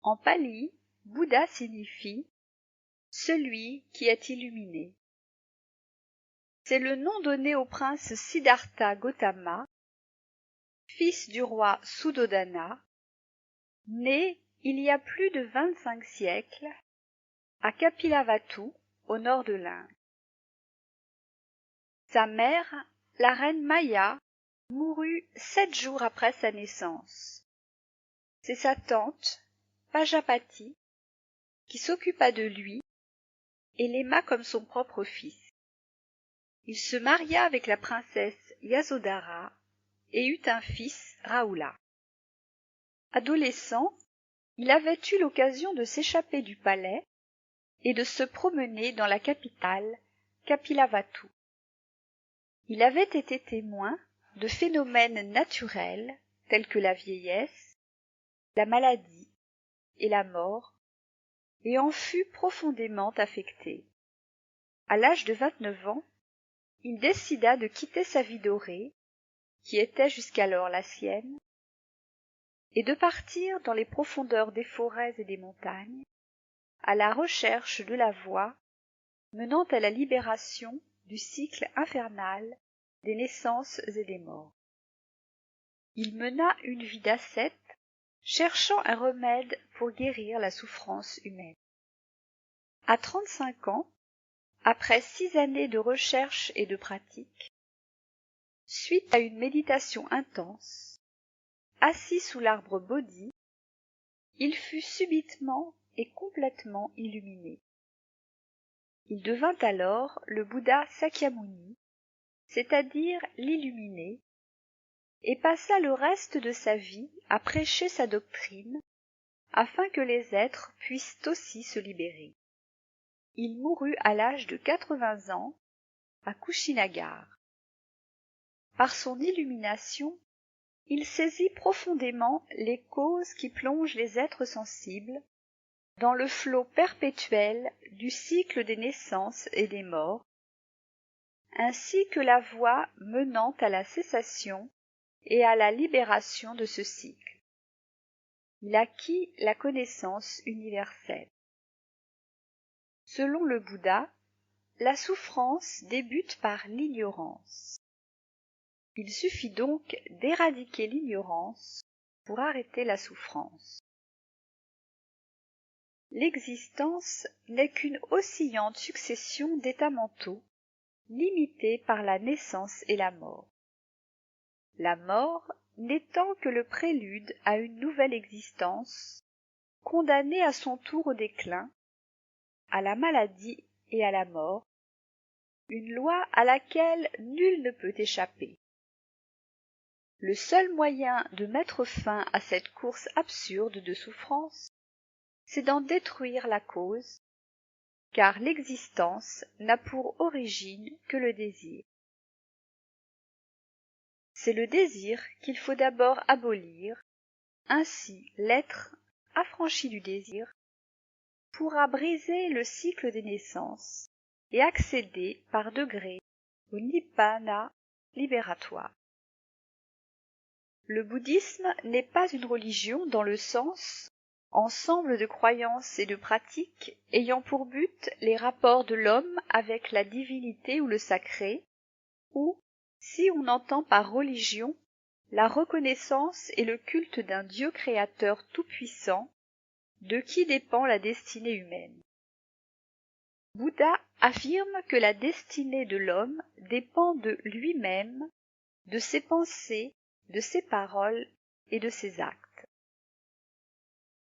En pali, Bouddha signifie « celui qui est illuminé ». C'est le nom donné au prince Siddhartha Gautama, fils du roi Suddhodana, né il y a plus de 25 siècles à Kapilavatthu, au nord de l'Inde. Sa mère, la reine Maya, mourut 7 jours après sa naissance. C'est sa tante, Pajapati, qui s'occupa de lui et l'aima comme son propre fils. Il se maria avec la princesse Yasodhara et eut un fils, Rahula. Adolescent, il avait eu l'occasion de s'échapper du palais et de se promener dans la capitale, Kapilavatthu. Il avait été témoin de phénomènes naturels tels que la vieillesse, la maladie et la mort, et en fut profondément affecté. À l'âge de 29 ans, il décida de quitter sa vie dorée, qui était jusqu'alors la sienne, et de partir dans les profondeurs des forêts et des montagnes, à la recherche de la voie menant à la libération du cycle infernal des naissances et des morts. Il mena une vie d'ascète, cherchant un remède pour guérir la souffrance humaine. À 35 ans, après 6 années de recherche et de pratique, suite à une méditation intense, assis sous l'arbre Bodhi, il fut subitement et complètement illuminé. Il devint alors le Bouddha Sakyamuni, c'est-à-dire l'illuminé, et passa le reste de sa vie à prêcher sa doctrine, afin que les êtres puissent aussi se libérer. Il mourut à l'âge de 80 ans à Kushinagar. Par son illumination, il saisit profondément les causes qui plongent les êtres sensibles dans le flot perpétuel du cycle des naissances et des morts, ainsi que la voie menant à la cessation et à la libération de ce cycle. Il acquit la connaissance universelle. Selon le Bouddha, la souffrance débute par l'ignorance. Il suffit donc d'éradiquer l'ignorance pour arrêter la souffrance. L'existence n'est qu'une oscillante succession d'états mentaux, limitée par la naissance et la mort. La mort n'étant que le prélude à une nouvelle existence, condamnée à son tour au déclin, à la maladie et à la mort, une loi à laquelle nul ne peut échapper. Le seul moyen de mettre fin à cette course absurde de souffrance, c'est d'en détruire la cause, car l'existence n'a pour origine que le désir. C'est le désir qu'il faut d'abord abolir, ainsi l'être, affranchi du désir, pourra briser le cycle des naissances et accéder par degrés au nibbana libératoire. Le bouddhisme n'est pas une religion dans le sens ensemble de croyances et de pratiques ayant pour but les rapports de l'homme avec la divinité ou le sacré, ou, si on entend par religion, la reconnaissance et le culte d'un Dieu créateur tout-puissant, de qui dépend la destinée humaine. Bouddha affirme que la destinée de l'homme dépend de lui-même, de ses pensées, de ses paroles et de ses actes.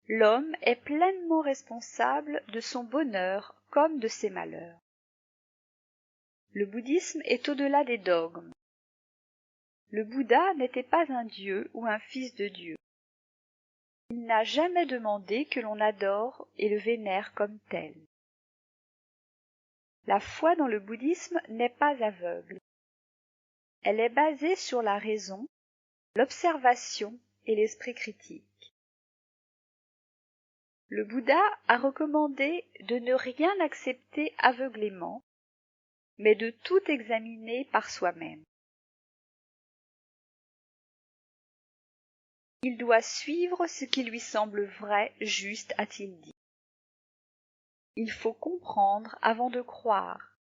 L'homme est pleinement responsable de son bonheur comme de ses malheurs. Le bouddhisme est au-delà des dogmes. Le Bouddha n'était pas un dieu ou un fils de Dieu. Il n'a jamais demandé que l'on adore et le vénère comme tel. La foi dans le bouddhisme n'est pas aveugle. Elle est basée sur la raison, l'observation et l'esprit critique. Le Bouddha a recommandé de ne rien accepter aveuglément, mais de tout examiner par soi-même. Il doit suivre ce qui lui semble vrai, juste, a-t-il dit. Il faut comprendre avant de croire.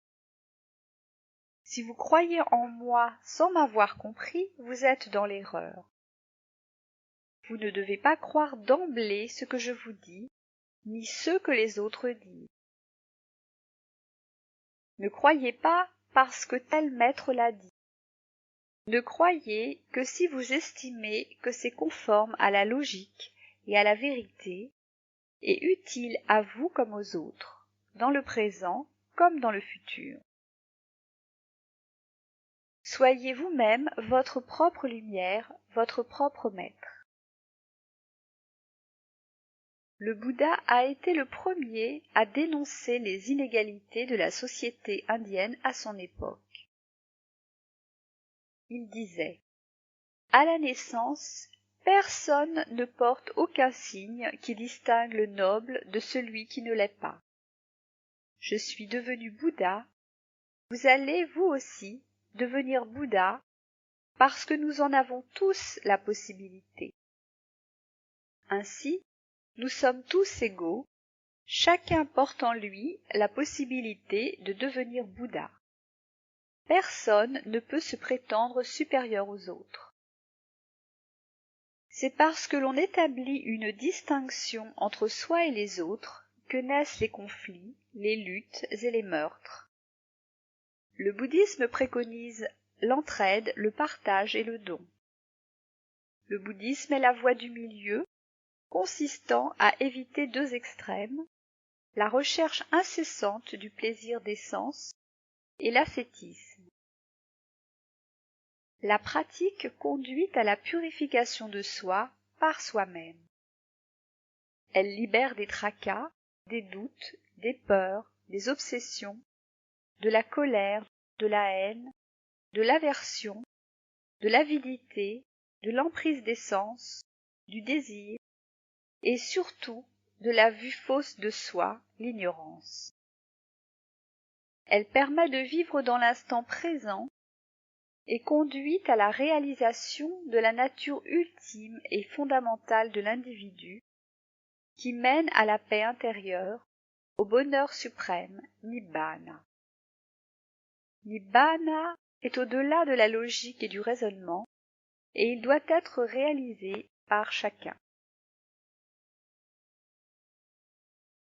Si vous croyez en moi sans m'avoir compris, vous êtes dans l'erreur. Vous ne devez pas croire d'emblée ce que je vous dis, ni ce que les autres disent. Ne croyez pas parce que tel maître l'a dit. Ne croyez que si vous estimez que c'est conforme à la logique et à la vérité, et utile à vous comme aux autres, dans le présent comme dans le futur. Soyez vous-même votre propre lumière, votre propre maître. Le Bouddha a été le premier à dénoncer les inégalités de la société indienne à son époque. Il disait : à la naissance, personne ne porte aucun signe qui distingue le noble de celui qui ne l'est pas. Je suis devenu Bouddha, vous allez, vous aussi, devenir Bouddha, parce que nous en avons tous la possibilité. Ainsi, nous sommes tous égaux, chacun porte en lui la possibilité de devenir Bouddha. Personne ne peut se prétendre supérieur aux autres. C'est parce que l'on établit une distinction entre soi et les autres que naissent les conflits, les luttes et les meurtres. Le bouddhisme préconise l'entraide, le partage et le don. Le bouddhisme est la voie du milieu, consistant à éviter deux extrêmes, la recherche incessante du plaisir des sens et l'ascétisme. La pratique conduit à la purification de soi par soi-même. Elle libère des tracas, des doutes, des peurs, des obsessions, de la colère, de la haine, de l'aversion, de l'avidité, de l'emprise des sens, du désir, et surtout de la vue fausse de soi, l'ignorance. Elle permet de vivre dans l'instant présent et conduit à la réalisation de la nature ultime et fondamentale de l'individu, qui mène à la paix intérieure, au bonheur suprême, Nibbana. Nibbana est au-delà de la logique et du raisonnement, et il doit être réalisé par chacun.